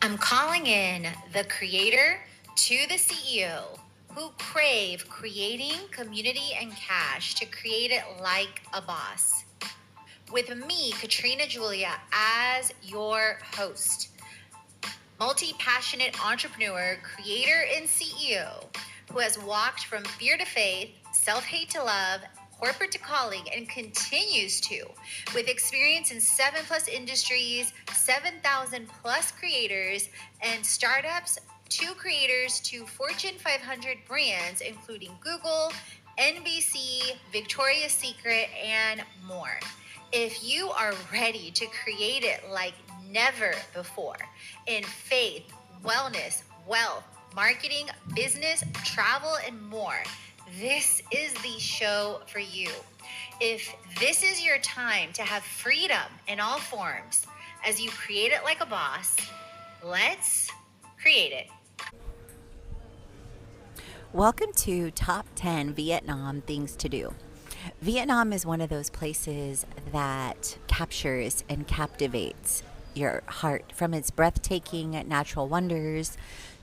I'm calling in the creator to the CEO who crave creating community and cash to create it like a boss. With me, Katrina Julia, as your host. Multi-passionate entrepreneur, creator, and CEO who has walked from fear to faith, self-hate to love, corporate to calling, and continues to, with experience in 7+ industries, 7,000+ creators and startups, 2 creators to Fortune 500 brands, including Google, NBC, Victoria's Secret, and more. If you are ready to create it like never before in faith, wellness, wealth, marketing, business, travel, and more, this is the show for you. If this is your time to have freedom in all forms as you create it like a boss, let's create it. Welcome to Top 10 Vietnam Things to Do. Vietnam is one of those places that captures and captivates your heart, from its breathtaking natural wonders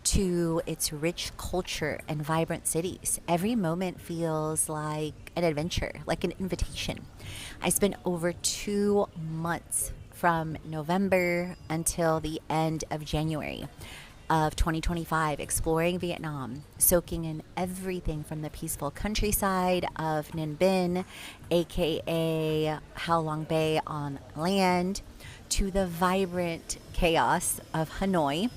to its rich culture and vibrant cities. Every moment feels like an adventure, like an invitation. I spent over 2 months from November until the end of January of 2025, exploring Vietnam, soaking in everything from the peaceful countryside of Ninh Binh, aka Ha Long Bay on land, to the vibrant chaos of Hanoi,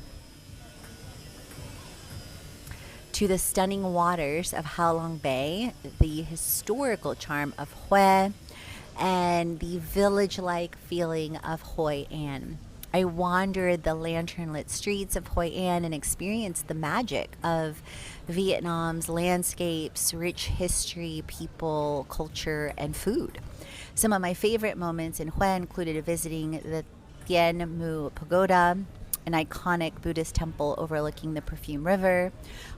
to the stunning waters of Ha Long Bay, the historical charm of Hue, and the village-like feeling of Hoi An. I wandered the lantern-lit streets of Hoi An and experienced the magic of Vietnam's landscapes, rich history, people, culture, and food. Some of my favorite moments in Hue included visiting the Dien Mu Pagoda, an iconic Buddhist temple overlooking the Perfume River,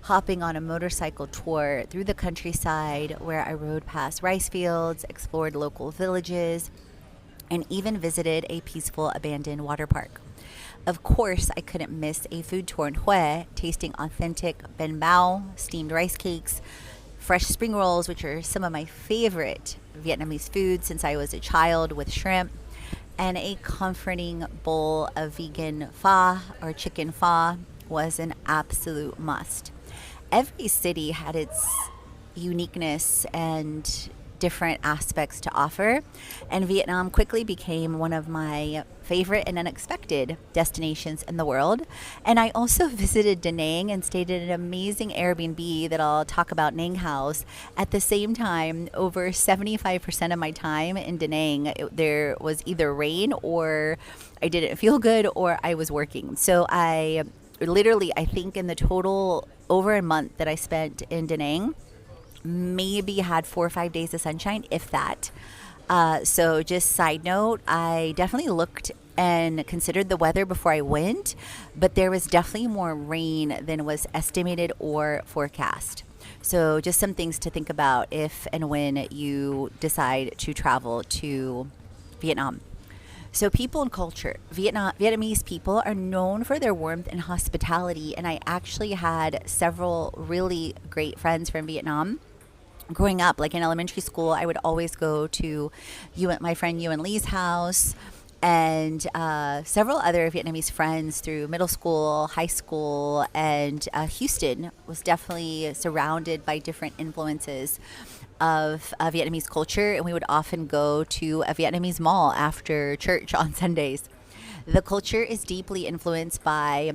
hopping on a motorcycle tour through the countryside where I rode past rice fields, explored local villages, and even visited a peaceful abandoned water park. Of course, I couldn't miss a food tour in Hue, tasting authentic bánh bao, steamed rice cakes, fresh spring rolls, which are some of my favorite Vietnamese foods since I was a child, with shrimp, and a comforting bowl of vegan pho or chicken pho was an absolute must. Every city had its uniqueness and different aspects to offer, and Vietnam quickly became one of my favorite and unexpected destinations in the world. And I also visited Da Nang and stayed at an amazing Airbnb that I'll talk about, Nang House. At the same time, over 75% of my time in Da Nang, there was either rain or I didn't feel good or I was working. So I think in the total over a month that I spent in Da Nang, maybe had 4 or 5 days of sunshine, if that. So just side note, I definitely looked and considered the weather before I went, but there was definitely more rain than was estimated or forecast. So just some things to think about if and when you decide to travel to Vietnam. So people and culture. Vietnamese people are known for their warmth and hospitality, and I actually had several really great friends from Vietnam. Growing up, like in elementary school, I would always go to my friend Yuan Lee's house, and several other Vietnamese friends through middle school, high school, and Houston was definitely surrounded by different influences of Vietnamese culture, and we would often go to a Vietnamese mall after church on Sundays. The culture is deeply influenced by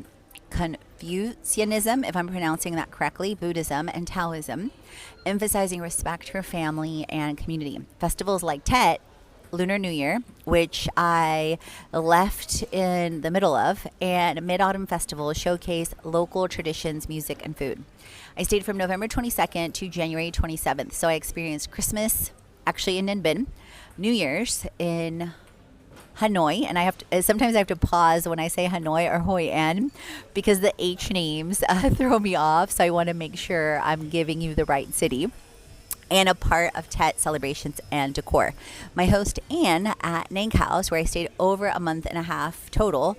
Confucianism, if I'm pronouncing that correctly, Buddhism, and Taoism, emphasizing respect for family and community. Festivals like Tet, Lunar New Year, which I left in the middle of, and Mid-Autumn Festival showcase local traditions, music, and food. I stayed from November 22nd to January 27th, so I experienced Christmas actually in Ninh Binh, New Year's in Hanoi, and sometimes I have to pause when I say Hanoi or Hoi An because the H names throw me off. So I want to make sure I'm giving you the right city. And a part of Tet celebrations and decor. My host Anne at Nang House, where I stayed over a month and a half total,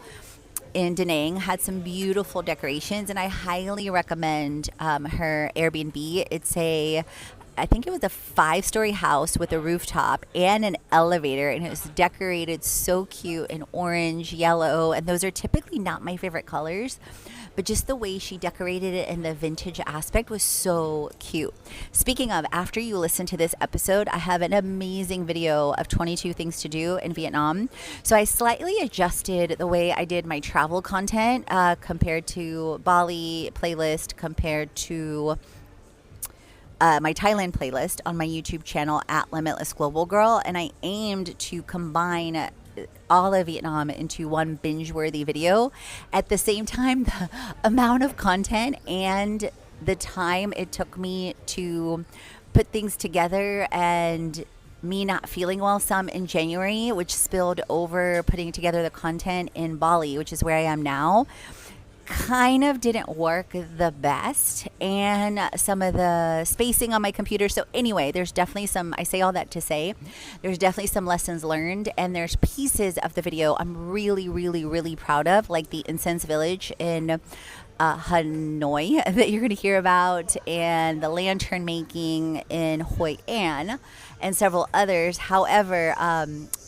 in Da Nang had some beautiful decorations, and I highly recommend her Airbnb. I think it was a 5-story house with a rooftop and an elevator, and it was decorated so cute in orange, yellow, and those are typically not my favorite colors. But just the way she decorated it and the vintage aspect was so cute. Speaking of, after you listen to this episode, I have an amazing video of 22 things to do in Vietnam. So I slightly adjusted the way I did my travel content compared to Bali playlist, compared to my Thailand playlist on my YouTube channel at Limitless Global Girl. And I aimed to combine all of Vietnam into one binge-worthy video. At the same time, the amount of content and the time it took me to put things together, and me not feeling well some in January, which spilled over putting together the content in Bali, which is where I am now, kind of didn't work the best, and some of the spacing on my computer. So anyway, there's definitely some, I say all that to say, there's definitely some lessons learned, and there's pieces of the video I'm really, really, really proud of, like the incense village in Hanoi that you're going to hear about, and the lantern making in Hoi An, and several others. However,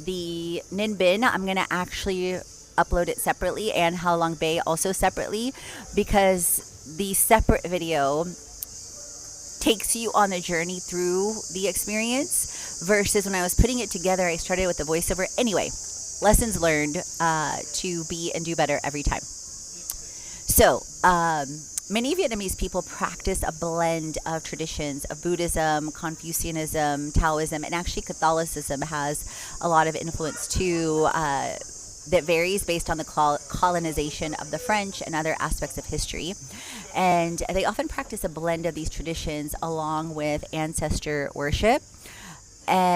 the Ninh Binh, I'm going to actually upload it separately, and How Long Bay also separately, because the separate video takes you on the journey through the experience, versus when I was putting it together, I started with the voiceover. Anyway, lessons learned to be and do better every time. So, many Vietnamese people practice a blend of traditions of Buddhism, Confucianism, Taoism, and actually Catholicism has a lot of influence too. That varies based on the colonization of the French and other aspects of history. And they often practice a blend of these traditions along with ancestor worship,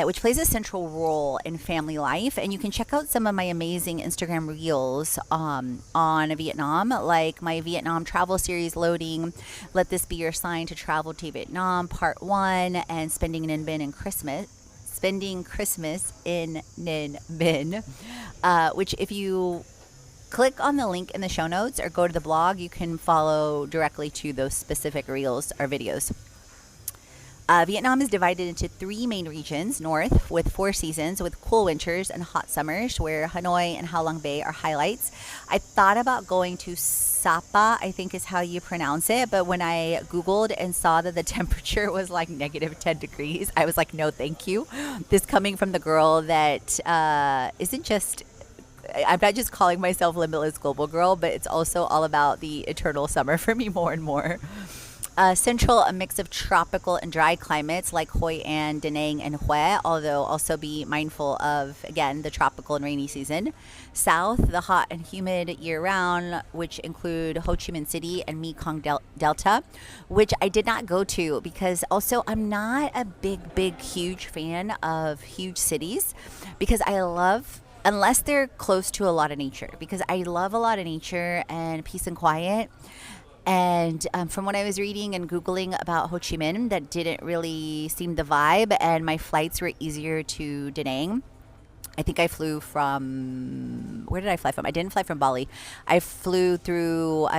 which plays a central role in family life. And you can check out some of my amazing Instagram reels on Vietnam, like my Vietnam travel series loading, Let This Be Your Sign to Travel to Vietnam, Part 1, and Spending Ninh Binh in Christmas. Spending Christmas in Ninh Binh, which if you click on the link in the show notes or go to the blog, you can follow directly to those specific reels or videos. Vietnam is divided into 3 main regions: north with 4 seasons with cool winters and hot summers, where Hanoi and Ha Long Bay are highlights. I thought about going to Sapa, I think is how you pronounce it, but when I Googled and saw that the temperature was like negative 10 degrees, I was like, no, thank you. This coming from the girl that isn't just, I'm not just calling myself Limitless Global Girl, but it's also all about the eternal summer for me more and more. Central, a mix of tropical and dry climates like Hoi An, Da Nang, and Hue, although also be mindful of, again, the tropical and rainy season. South, the hot and humid year-round, which include Ho Chi Minh City and Mekong Delta, which I did not go to because also I'm not a big, huge fan of huge cities, because I love, unless they're close to a lot of nature, because I love a lot of nature and peace and quiet. And from what I was reading and Googling about Ho Chi Minh, that didn't really seem the vibe, and my flights were easier to Da Nang. I think I flew from, where did I fly from? I didn't fly from Bali. I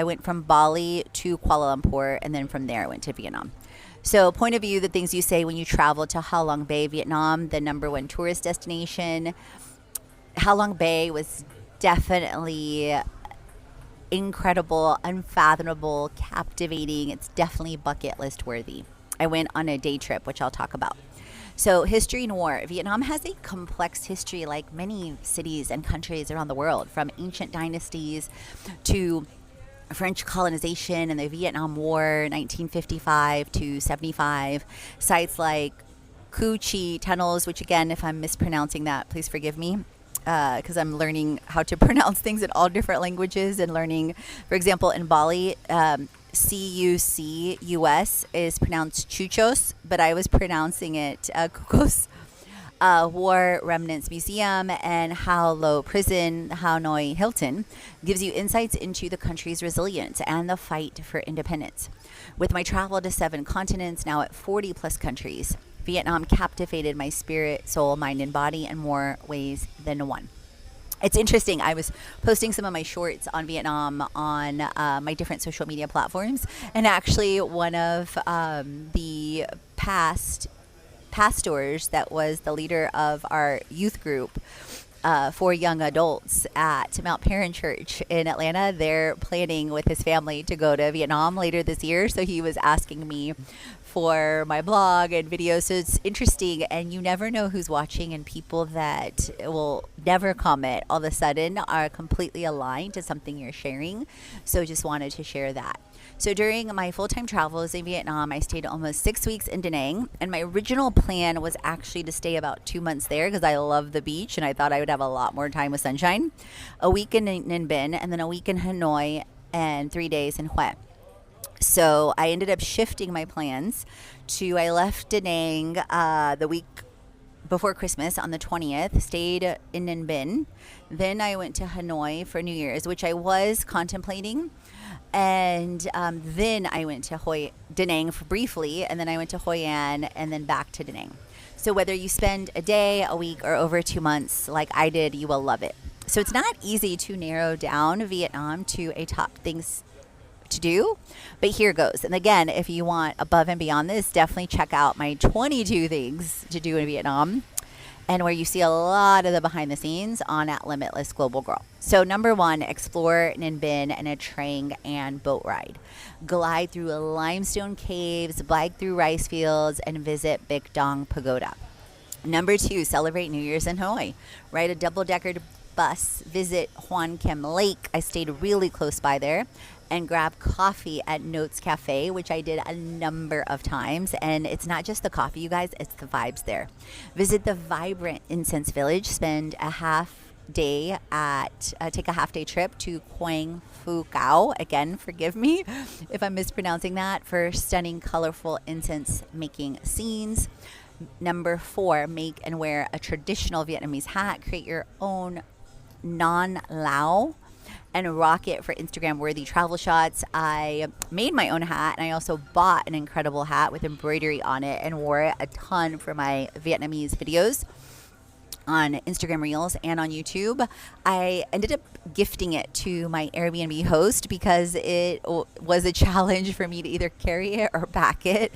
went from Bali to Kuala Lumpur, and then from there I went to Vietnam. So point of view, the things you say when you travel to Ha Long Bay, Vietnam, the #1 tourist destination. Ha Long Bay was definitely incredible, unfathomable, captivating. It's definitely bucket list worthy. I went on a day trip, which I'll talk about. So, history and war. Vietnam has a complex history like many cities and countries around the world, from ancient dynasties to French colonization and the Vietnam War, 1955 to 75. Sites like Cu Chi tunnels, which again, if I'm mispronouncing that, please forgive me, because I'm learning how to pronounce things in all different languages, and learning, for example, in Bali, Cucus is pronounced Chuchos, but I was pronouncing it Kukos. War Remnants Museum and How Lo Prison, Hanoi Hilton gives you insights into the country's resilience and the fight for independence. With my travel to 7 continents, now at 40 plus countries, Vietnam captivated my spirit, soul, mind, and body in more ways than one. It's interesting. I was posting some of my shorts on Vietnam on my different social media platforms, and actually, one of the pastors that was the leader of our youth group for young adults at Mount Perrin Church in Atlanta. They're planning with his family to go to Vietnam later this year. So he was asking me for my blog and videos. So it's interesting, and you never know who's watching, and people that will never comment all of a sudden are completely aligned to something you're sharing. So just wanted to share that. So during my full-time travels in Vietnam, I stayed almost 6 weeks in Da Nang, and my original plan was actually to stay about 2 months there because I love the beach and I thought I would have a lot more time with sunshine. A week in Ninh Binh, and then a week in Hanoi, and 3 days in Hue. So I ended up shifting my plans to, I left Da Nang the week before Christmas on the 20th, stayed in Ninh Binh. Then I went to Hanoi for New Year's, which I was contemplating. And then I went to Da Nang for briefly, and then I went to Hoi An, and then back to Da Nang. So whether you spend a day, a week, or over 2 months like I did, you will love it. So it's not easy to narrow down Vietnam to a top things to do, but here goes. And again, if you want above and beyond this, definitely check out my 22 things to do in Vietnam, and where you see a lot of the behind the scenes on at Limitless Global Girl. So number one, explore Ninh Binh and a Trang and boat ride. Glide through limestone caves, bike through rice fields, and visit Bic Dong Pagoda. Number two, celebrate New Year's in Hanoi. Ride a double-decker bus, visit Hoan Kem Lake. I stayed really close by there, and grab coffee at Notes Cafe, which I did a number of times. And it's not just the coffee, you guys, it's the vibes there. Visit the vibrant Incense Village, spend a half day take a half day trip to Quang Phu Cao. Again, forgive me if I'm mispronouncing that, for stunning, colorful incense making scenes. Number four, make and wear a traditional Vietnamese hat. Create your own non lao and rock it for Instagram worthy travel shots. I made my own hat, and I also bought an incredible hat with embroidery on it and wore it a ton for my Vietnamese videos on Instagram Reels and on YouTube. I ended up gifting it to my Airbnb host because it was a challenge for me to either carry it or pack it.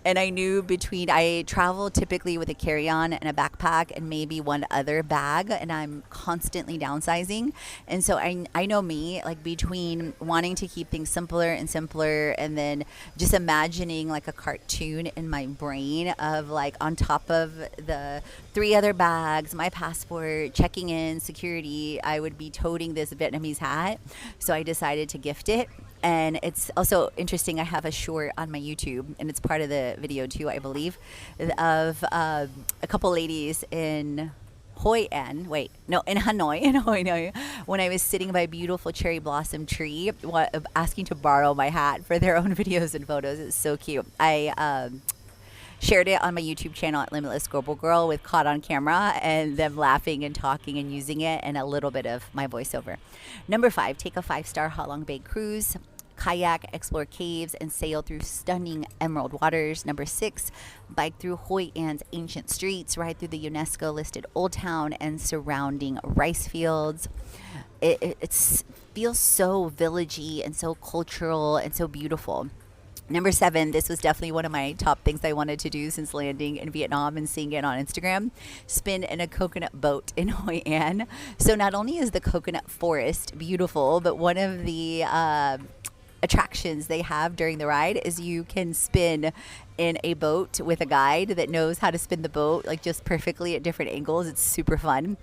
And I knew I travel typically with a carry-on and a backpack and maybe one other bag, and I'm constantly downsizing. And so I know me, like between wanting to keep things simpler and simpler, and then just imagining like a cartoon in my brain of like on top of the 3 other bags, my passport, checking in, security, I would be toting this Vietnamese hat. So I decided to gift it. And it's also interesting, I have a short on my YouTube, and it's part of the video too, I believe, of a couple ladies in in Hanoi, when I was sitting by a beautiful cherry blossom tree, asking to borrow my hat for their own videos and photos. It's so cute. I shared it on my YouTube channel at Limitless Global Girl with caught on camera and them laughing and talking and using it, and a little bit of my voiceover. Number five, take a 5-star Ha Long Bay cruise. Kayak, explore caves, and sail through stunning emerald waters. Number 6, bike through Hoi An's ancient streets, ride through the UNESCO-listed Old Town and surrounding rice fields. It feels so villagey and so cultural and so beautiful. Number 7, this was definitely one of my top things I wanted to do since landing in Vietnam and seeing it on Instagram. Spin in a coconut boat in Hoi An. So not only is the coconut forest beautiful, but one of the attractions they have during the ride is you can spin in a boat with a guide that knows how to spin the boat like just perfectly at different angles. It's super fun.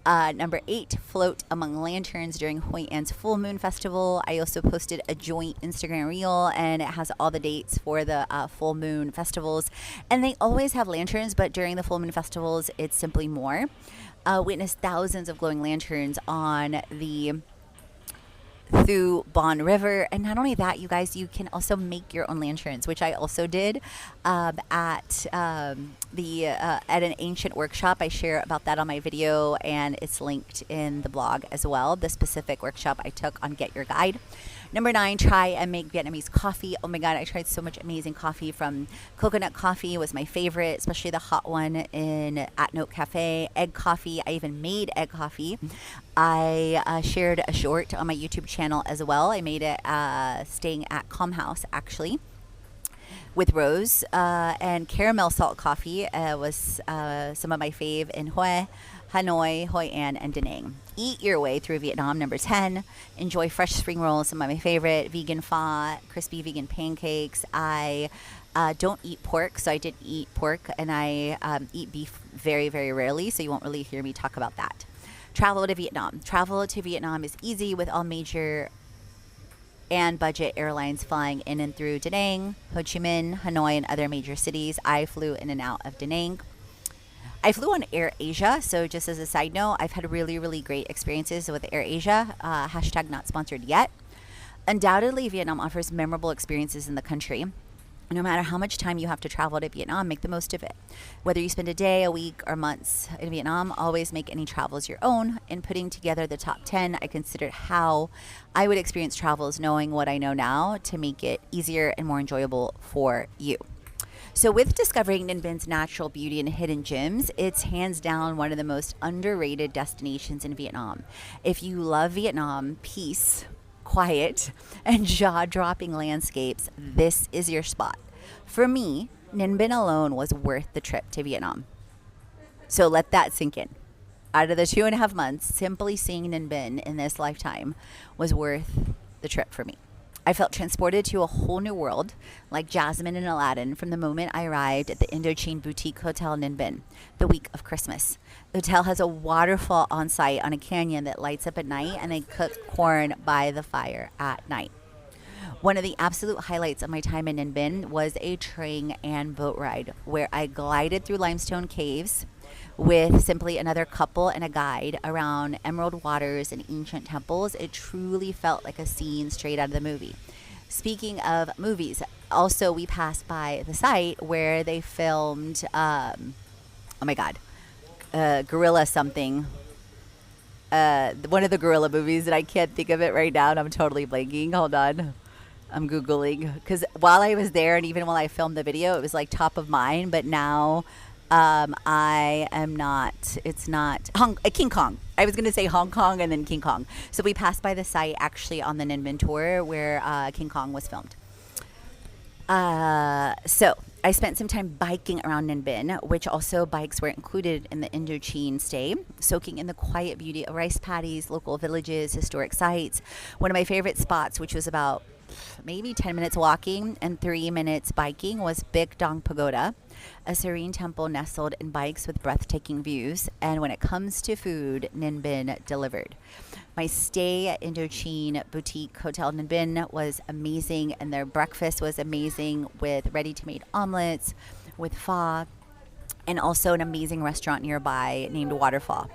Number 8, float among lanterns during Hoi An's Full Moon Festival. I also posted a joint Instagram reel, and it has all the dates for the Full Moon Festivals. And they always have lanterns, but during the Full Moon Festivals, it's simply more. Witness thousands of glowing lanterns on the Thu Bon River. And not only that, you guys, you can also make your own lanterns, which I also did at an ancient workshop. I share about that on my video, and it's linked in the blog as well, the specific workshop I took on Get Your Guide. Number 9, try and make Vietnamese coffee. Oh my God, I tried so much amazing coffee. From coconut coffee was my favorite, especially the hot one in at Note Cafe. Egg coffee, I even made egg coffee. I shared a short on my YouTube channel as well. I made it staying at Calm House, actually, with rose and caramel salt coffee was some of my fave in Hanoi, Hoi An, and Da Nang. Eat your way through Vietnam. Number 10, enjoy fresh spring rolls, some of my favorite. Vegan pho, crispy vegan pancakes. I don't eat pork, so I did eat pork, and I eat beef very, very rarely, so you won't really hear me talk about that. Travel to Vietnam. Travel to Vietnam is easy with all major and budget airlines flying in and through Da Nang, Ho Chi Minh, Hanoi, and other major cities. I flew in and out of Da Nang. I flew on Air Asia, so just as a side note, I've had really, really great experiences with Air Asia. Hashtag not sponsored yet. Undoubtedly, Vietnam offers memorable experiences in the country. No matter how much time you have to travel to Vietnam, make the most of it. Whether you spend a day, a week, or months in Vietnam, always make any travels your own. In putting together the top 10, I considered how I would experience travels knowing what I know now to make it easier and more enjoyable for you. So with discovering Ninh Binh natural beauty and hidden gems, it's hands down one of the most underrated destinations in Vietnam. If you love Vietnam, peace, quiet, and jaw-dropping landscapes, this is your spot. For me, Ninh Binh alone was worth the trip to Vietnam. So let that sink in. Out of the 2.5 months, simply seeing Ninh Binh in this lifetime was worth the trip for me. I felt transported to a whole new world, like Jasmine and Aladdin, from the moment I arrived at the Indochine Boutique Hotel Ninh Binh, the week of Christmas. The hotel has a waterfall on site on a canyon that lights up at night, and they cook corn by the fire at night. One of the absolute highlights of my time in Ninh Binh was a train and boat ride where I glided through limestone caves with simply another couple and a guide around emerald waters and ancient temples. It truly felt like a scene straight out of the movie. Speaking of movies, also we passed by the site where they filmed, oh my God, Gorilla something. One of the gorilla movies, and I can't think of it right now, and I'm totally blanking. Hold on. I'm Googling. Because while I was there, and even while I filmed the video, it was like top of mind, but now I am not. It's not King Kong. I was going to say Hong Kong and then King Kong. So we passed by the site actually on the Ninh Binh tour where King Kong was filmed. So I spent some time biking around Ninh Binh, which also bikes were included in the Indochine stay, soaking in the quiet beauty of rice paddies, local villages, historic sites. One of my favorite spots, which was about maybe 10 minutes walking and 3 minutes biking, was Big Dong Pagoda, a serene temple nestled in bikes with breathtaking views. And when it comes to food, Ninh Binh delivered. My stay at Indochine Boutique Hotel Ninh Binh was amazing, and their breakfast was amazing with ready-to-made omelets, with pho, and also an amazing restaurant nearby named Waterfall.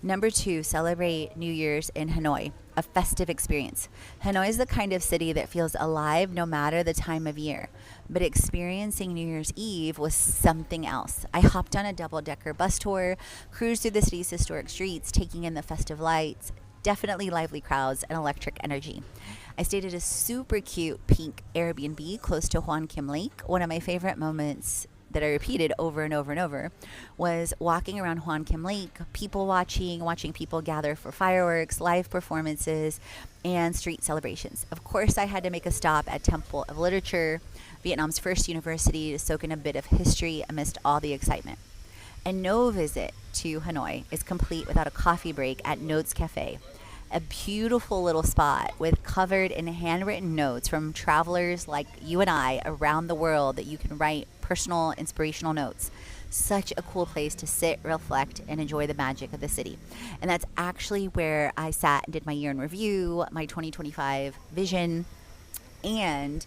Number 2, celebrate New Year's in Hanoi, a festive experience. Hanoi is the kind of city that feels alive no matter the time of year, but experiencing New Year's Eve was something else. I hopped on a double-decker bus tour, cruised through the city's historic streets, taking in the festive lights, definitely lively crowds, and electric energy. I stayed at a super cute pink Airbnb close to Hoan Kim Lake. One of my favorite moments that I repeated over and over and over was walking around Hoan Kim Lake, people watching people gather for fireworks, live performances, and street celebrations. Of course, I had to make a stop at Temple of Literature, Vietnam's first university, to soak in a bit of history amidst all the excitement. And no visit to Hanoi is complete without a coffee break at Notes Cafe, a beautiful little spot with covered and handwritten notes from travelers like you and I around the world that you can write personal, inspirational notes. Such a cool place to sit, reflect, and enjoy the magic of the city. And that's actually where I sat and did my year in review, my 2025 vision, and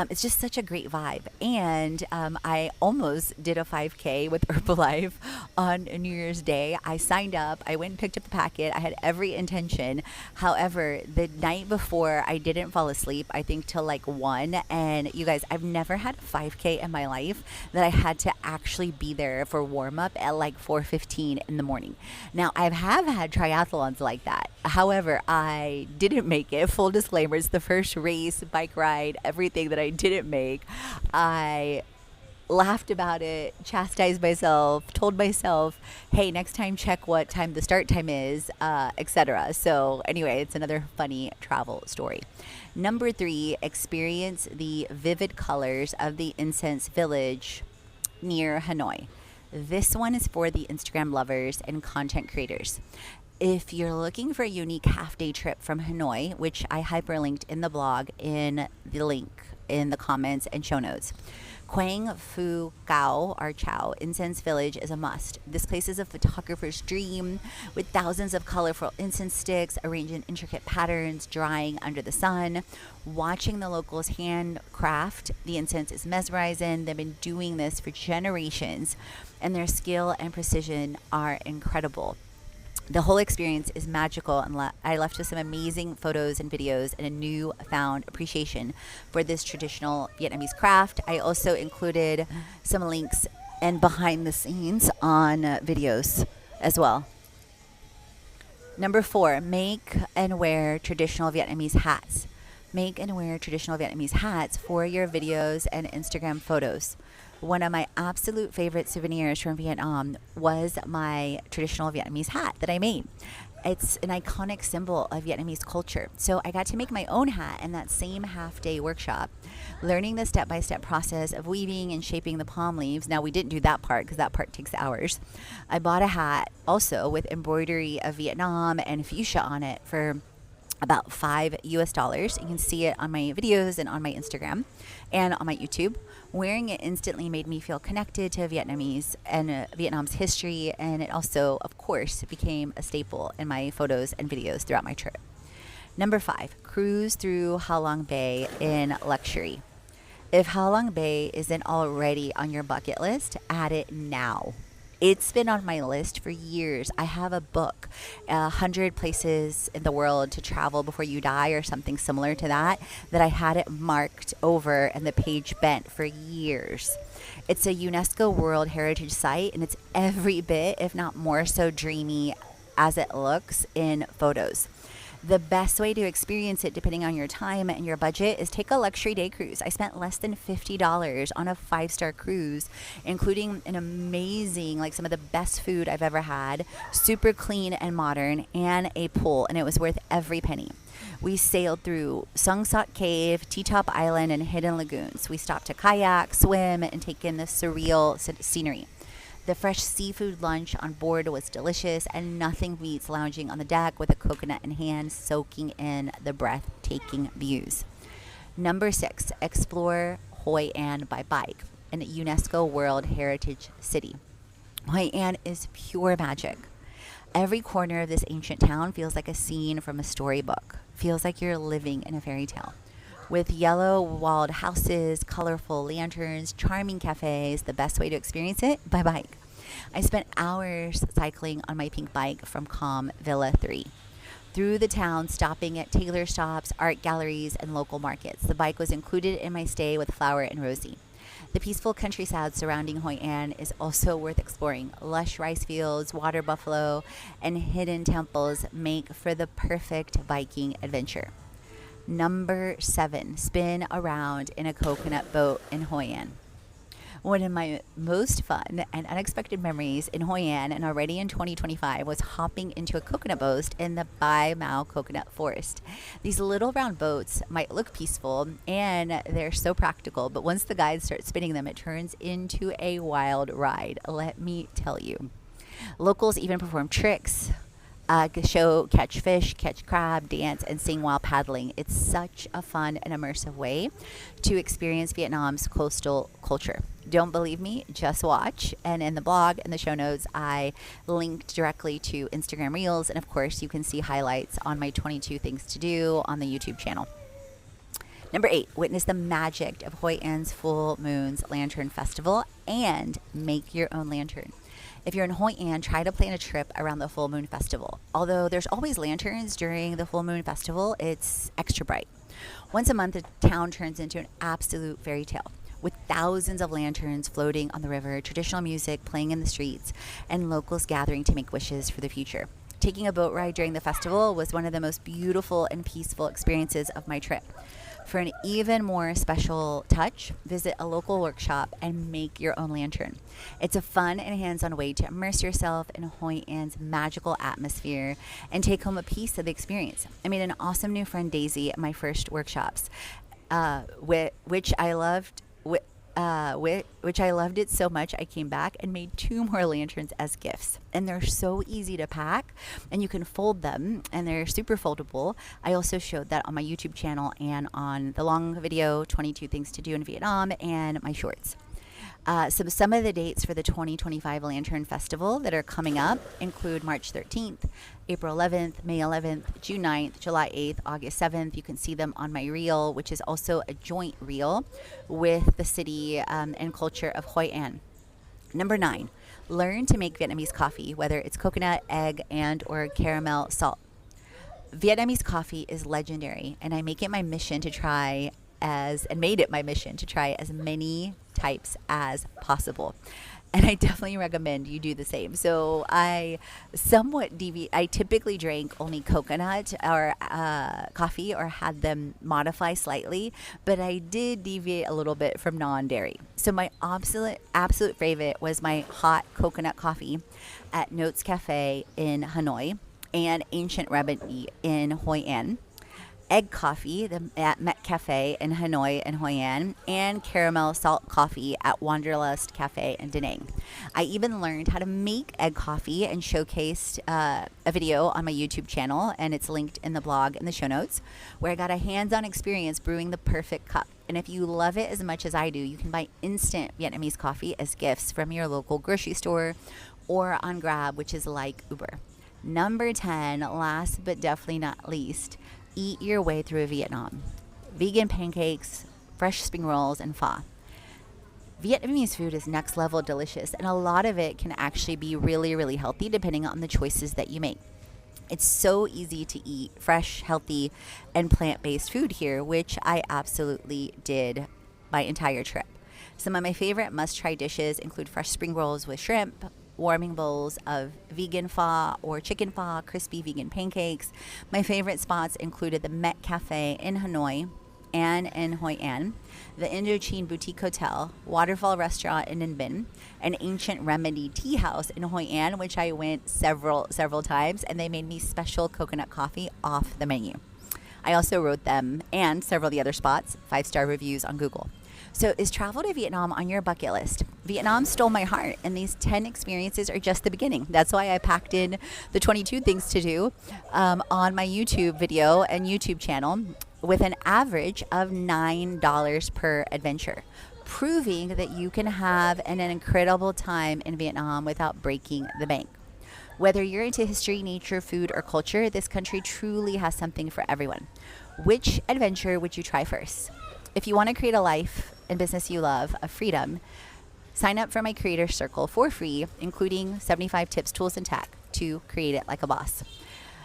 it's just such a great vibe. And I almost did a 5K with Herbalife on New Year's Day. I signed up. I went and picked up the packet. I had every intention. However, the night before, I didn't fall asleep, I think till like 1. And you guys, I've never had a 5K in my life that I had to actually be there for warm up at like 4:15 in the morning. Now, I have had triathlons like that. However, I didn't make it. Full disclaimer, it's the first race, bike ride, everything that I didn't make. I laughed about it, chastised myself, told myself, hey, next time check what time the start time is, etc. So, anyway, it's another funny travel story. Number 3, experience the vivid colors of the incense village near Hanoi. This one is for the Instagram lovers and content creators. If you're looking for a unique half day trip from Hanoi, which I hyperlinked in the blog in the link in the comments and show notes, Quang Phu Cao, or Chow, Incense Village is a must. This place is a photographer's dream with thousands of colorful incense sticks arranged in intricate patterns, drying under the sun. Watching the locals handcraft the incense is mesmerizing. They've been doing this for generations, and their skill and precision are incredible. The whole experience is magical, and I left with some amazing photos and videos and a newfound appreciation for this traditional Vietnamese craft. I also included some links and behind the scenes on videos as well. Number 4, make and wear traditional Vietnamese hats. Make and wear traditional Vietnamese hats for your videos and Instagram photos. One of my absolute favorite souvenirs from Vietnam was my traditional Vietnamese hat that I made. It's an iconic symbol of Vietnamese culture. So I got to make my own hat in that same half-day workshop, learning the step-by-step process of weaving and shaping the palm leaves. Now, we didn't do that part because that part takes hours. I bought a hat also with embroidery of Vietnam and fuchsia on it for about $5 US. You can see it on my videos and on my Instagram and on my YouTube. Wearing it instantly made me feel connected to Vietnamese and Vietnam's history, and it also, of course, became a staple in my photos and videos throughout my trip. Number 5, cruise through Ha Long Bay in luxury. If Ha Long Bay isn't already on your bucket list, add it now. It's been on my list for years. I have a book, 100 places in the world to travel before you die, or something similar to that I had it marked over and the page bent for years. It's a UNESCO World Heritage Site, and it's every bit, if not more so, dreamy as it looks in photos. The best way to experience it, depending on your time and your budget, is take a luxury day cruise. I spent less than $50 on a 5-star cruise, including an amazing, like some of the best food I've ever had, super clean and modern, and a pool, and it was worth every penny. We sailed through Sung Sot Cave, T-Top Island, and hidden lagoons. We stopped to kayak, swim, and take in the surreal scenery. The fresh seafood lunch on board was delicious, and nothing beats lounging on the deck with a coconut in hand, soaking in the breathtaking views. Number 6, explore Hoi An by bike, an UNESCO World Heritage City. Hoi An is pure magic. Every corner of this ancient town feels like a scene from a storybook, feels like you're living in a fairy tale. With yellow walled houses, colorful lanterns, charming cafes, the best way to experience it, by bike. I spent hours cycling on my pink bike from Calm Villa 3. Through the town, stopping at tailor shops, art galleries, and local markets. The bike was included in my stay with Flower and Rosie. The peaceful countryside surrounding Hoi An is also worth exploring. Lush rice fields, water buffalo, and hidden temples make for the perfect biking adventure. Number 7, spin around in a coconut boat in Hoi An. One of my most fun and unexpected memories in Hoi An, and already in 2025, was hopping into a coconut boat in the Bai Mao coconut forest. These little round boats might look peaceful, and they're so practical, but once the guides start spinning them, it turns into a wild ride, let me tell you. Locals even perform tricks, show catch fish, catch crab, dance, and sing while paddling. It's such a fun and immersive way to experience Vietnam's coastal culture. Don't believe me? Just watch. And in the blog and the show notes, I linked directly to Instagram Reels. And of course, you can see highlights on my 22 Things to Do on the YouTube channel. Number 8, witness the magic of Hoi An's Full Moon's Lantern Festival and make your own lantern. If you're in Hoi An, try to plan a trip around the Full Moon Festival. Although there's always lanterns during the Full Moon Festival, it's extra bright. Once a month, the town turns into an absolute fairy tale, with thousands of lanterns floating on the river, traditional music playing in the streets, and locals gathering to make wishes for the future. Taking a boat ride during the festival was one of the most beautiful and peaceful experiences of my trip. For an even more special touch, visit a local workshop and make your own lantern. It's a fun and hands-on way to immerse yourself in Hoi An's magical atmosphere and take home a piece of the experience. I made an awesome new friend, Daisy, at my first workshops, which I loved. Which I loved it so much, I came back and made 2 more lanterns as gifts. And they're so easy to pack, and you can fold them, and they're super foldable. I also showed that on my YouTube channel and on the long video, 22 Things to Do in Vietnam, and my shorts. Some of the dates for the 2025 Lantern Festival that are coming up include March 13th, April 11th, May 11th, June 9th, July 8th, August 7th. You can see them on my reel, which is also a joint reel with the city and culture of Hoi An. Number 9, learn to make Vietnamese coffee, whether it's coconut, egg, and or caramel salt. Vietnamese coffee is legendary, and I make it my mission to try made it my mission to try as many types as possible. And I definitely recommend you do the same. So I typically drank only coconut or coffee or had them modify slightly, but I did deviate a little bit from non-dairy. So my absolute favorite was my hot coconut coffee at Notes Cafe in Hanoi and Ancient Remedy in Hoi An. Egg coffee at Met Cafe in Hanoi and Hoi An, and caramel salt coffee at Wanderlust Cafe in Da Nang. I even learned how to make egg coffee and showcased a video on my YouTube channel, and it's linked in the blog in the show notes, where I got a hands-on experience brewing the perfect cup. And if you love it as much as I do, you can buy instant Vietnamese coffee as gifts from your local grocery store or on Grab, which is like Uber. Number 10, last but definitely not least, eat your way through Vietnam. Vegan pancakes, fresh spring rolls, and pho. Vietnamese food is next level delicious, and a lot of it can actually be really, really healthy depending on the choices that you make. It's so easy to eat fresh, healthy, and plant-based food here, which I absolutely did my entire trip. Some of my favorite must-try dishes include fresh spring rolls with shrimp, warming bowls of vegan pho or chicken pho, crispy vegan pancakes. My favorite spots included the Met Cafe in Hanoi and in Hoi An, the Indochine Boutique Hotel, Waterfall Restaurant in Ninh Binh, an Ancient Remedy Tea House in Hoi An, which I went several times, and they made me special coconut coffee off the menu. I also wrote them and several of the other spots 5-star reviews on Google. So is travel to Vietnam on your bucket list? Vietnam stole my heart, and these 10 experiences are just the beginning. That's why I packed in the 22 things to do on my YouTube video and YouTube channel with an average of $9 per adventure, proving that you can have an incredible time in Vietnam without breaking the bank. Whether you're into history, nature, food, or culture, this country truly has something for everyone. Which adventure would you try first? If you want to create a life and business you love of freedom, sign up for my creator circle for free, including 75 tips, tools, and tech to create it like a boss.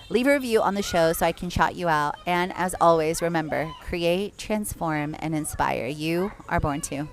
Leave a review on the show so I can shout you out. And as always, remember, create, transform, and inspire. You are born to.